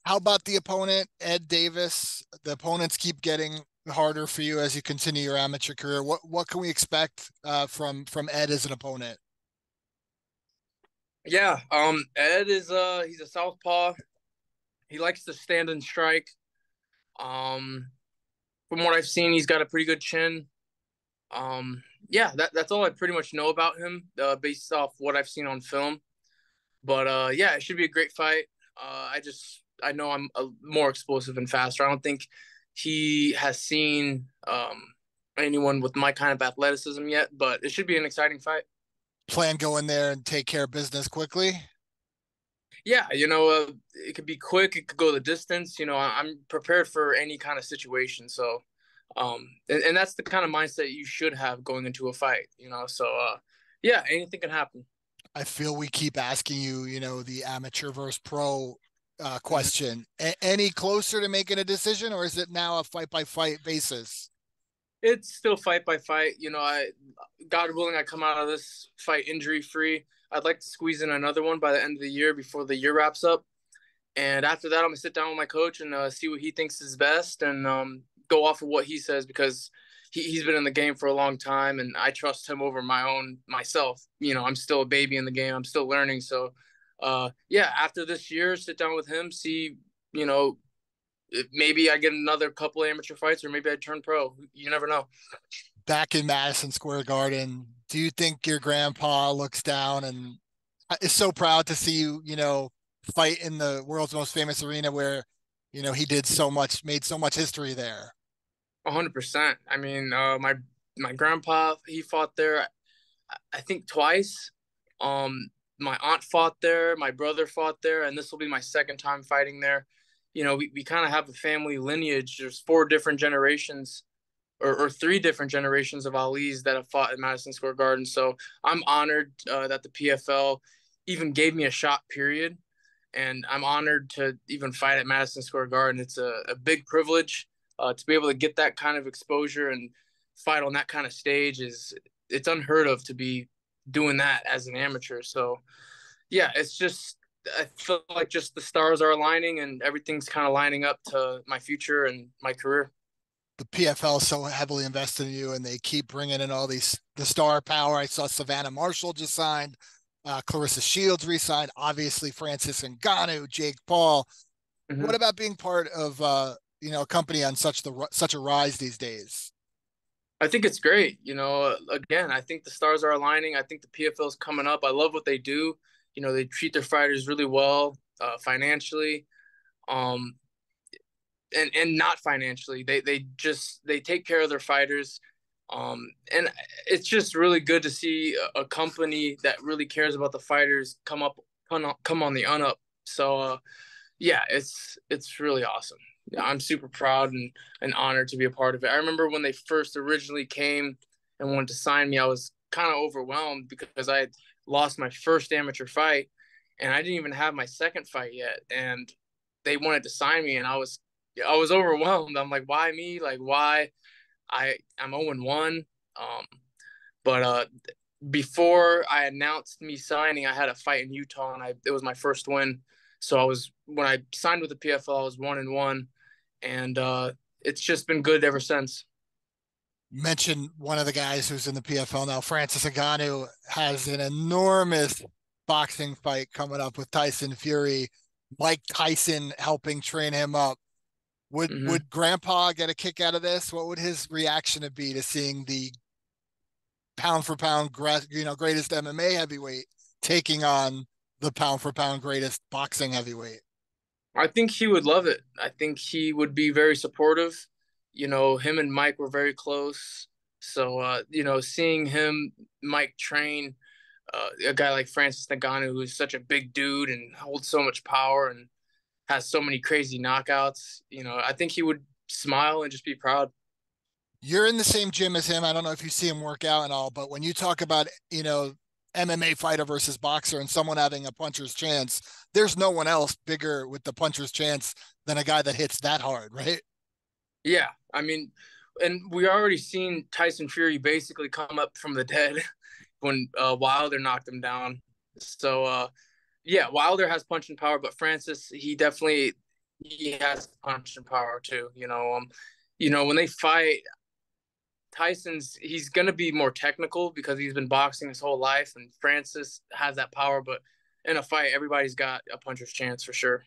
How about the opponent, Ed Davis? The opponents keep getting harder for you as you continue your amateur career. What can we expect from Ed as an opponent? Yeah, Ed is he's a southpaw. He likes to stand and strike. Um, from what I've seen, he's got a pretty good chin. Yeah, that's all I pretty much know about him, based off what I've seen on film. But yeah, it should be a great fight. I know I'm more explosive and faster. I don't think he has seen anyone with my kind of athleticism yet, but it should be an exciting fight. Plan go in there and take care of business quickly? Yeah, it could be quick. It could go the distance. I'm prepared for any kind of situation. So, and that's the kind of mindset you should have going into a fight. So yeah, anything can happen. I feel we keep asking you, the amateur versus pro Mhm. question. Any closer to making a decision, or is it now a fight by fight basis? It's still fight by fight. God willing, I come out of this fight injury free. I'd like to squeeze in another one by the end of the year before the year wraps up. And after that, I'm gonna sit down with my coach and see what he thinks is best, and go off of what he says because he's been in the game for a long time, and I trust him over myself. I'm still a baby in the game. I'm still learning. So, yeah, after this year, sit down with him, see, maybe I get another couple amateur fights, or maybe I turn pro. You never know. Back in Madison Square Garden, do you think your grandpa looks down and is so proud to see you, fight in the world's most famous arena where, he did so much, made so much history there? 100%. I mean, my grandpa, he fought there, I think twice. My aunt fought there, my brother fought there, and this will be my second time fighting there. We kind of have a family lineage. There's four different generations, or three different generations of Ali's that have fought at Madison Square Garden. So I'm honored that the PFL even gave me a shot, period. And I'm honored to even fight at Madison Square Garden. It's a big privilege to be able to get that kind of exposure and fight on that kind of stage. It's unheard of to be doing that as an amateur. So yeah, it's just I feel like just the stars are aligning and everything's kind of lining up to my future and my career. The PFL is so heavily invested in you, and they keep bringing in all these the star power. I saw Savannah Marshall just signed, Clarissa Shields re-signed, obviously Francis Ngannou, Jake Paul. What Mm-hmm. about being part of a company on such a rise these days? I think it's great. Again, I think the stars are aligning. I think the PFL is coming up. I love what they do. They treat their fighters really well, financially, um, and not financially. They take care of their fighters, and it's just really good to see a company that really cares about the fighters come on the up. So yeah, it's really awesome. Yeah, I'm super proud and honored to be a part of it. I remember when they first originally came and wanted to sign me, I was kind of overwhelmed because I had lost my first amateur fight and I didn't even have my second fight yet. And they wanted to sign me, and I was overwhelmed. I'm like, why me? Like, why? I'm 0-1. Um, but before I announced me signing, I had a fight in Utah, and it was my first win. So when I signed with the PFL, I was 1-1, and it's just been good ever since. Mention one of the guys who's in the PFL now, Francis Ngannou, has an enormous boxing fight coming up with Tyson Fury. Mike Tyson helping train him up. Would Mm-hmm. would Grandpa get a kick out of this? What would his reaction be to seeing the pound for pound, greatest MMA heavyweight taking on the pound for pound greatest boxing heavyweight? I think he would love it. I think he would be very supportive. Him and Mike were very close. So, seeing Mike train a guy like Francis Ngannou, who's such a big dude and holds so much power and has so many crazy knockouts, I think he would smile and just be proud. You're in the same gym as him. I don't know if you see him work out and all, but when you talk about, MMA fighter versus boxer and someone having a puncher's chance, there's no one else bigger with the puncher's chance than a guy that hits that hard, right? Yeah, I mean, and we already seen Tyson Fury basically come up from the dead when Wilder knocked him down. So yeah, Wilder has punching power, but Francis, he definitely he has punching power too. When they fight, he's gonna be more technical because he's been boxing his whole life, and Francis has that power. But in a fight, everybody's got a puncher's chance for sure.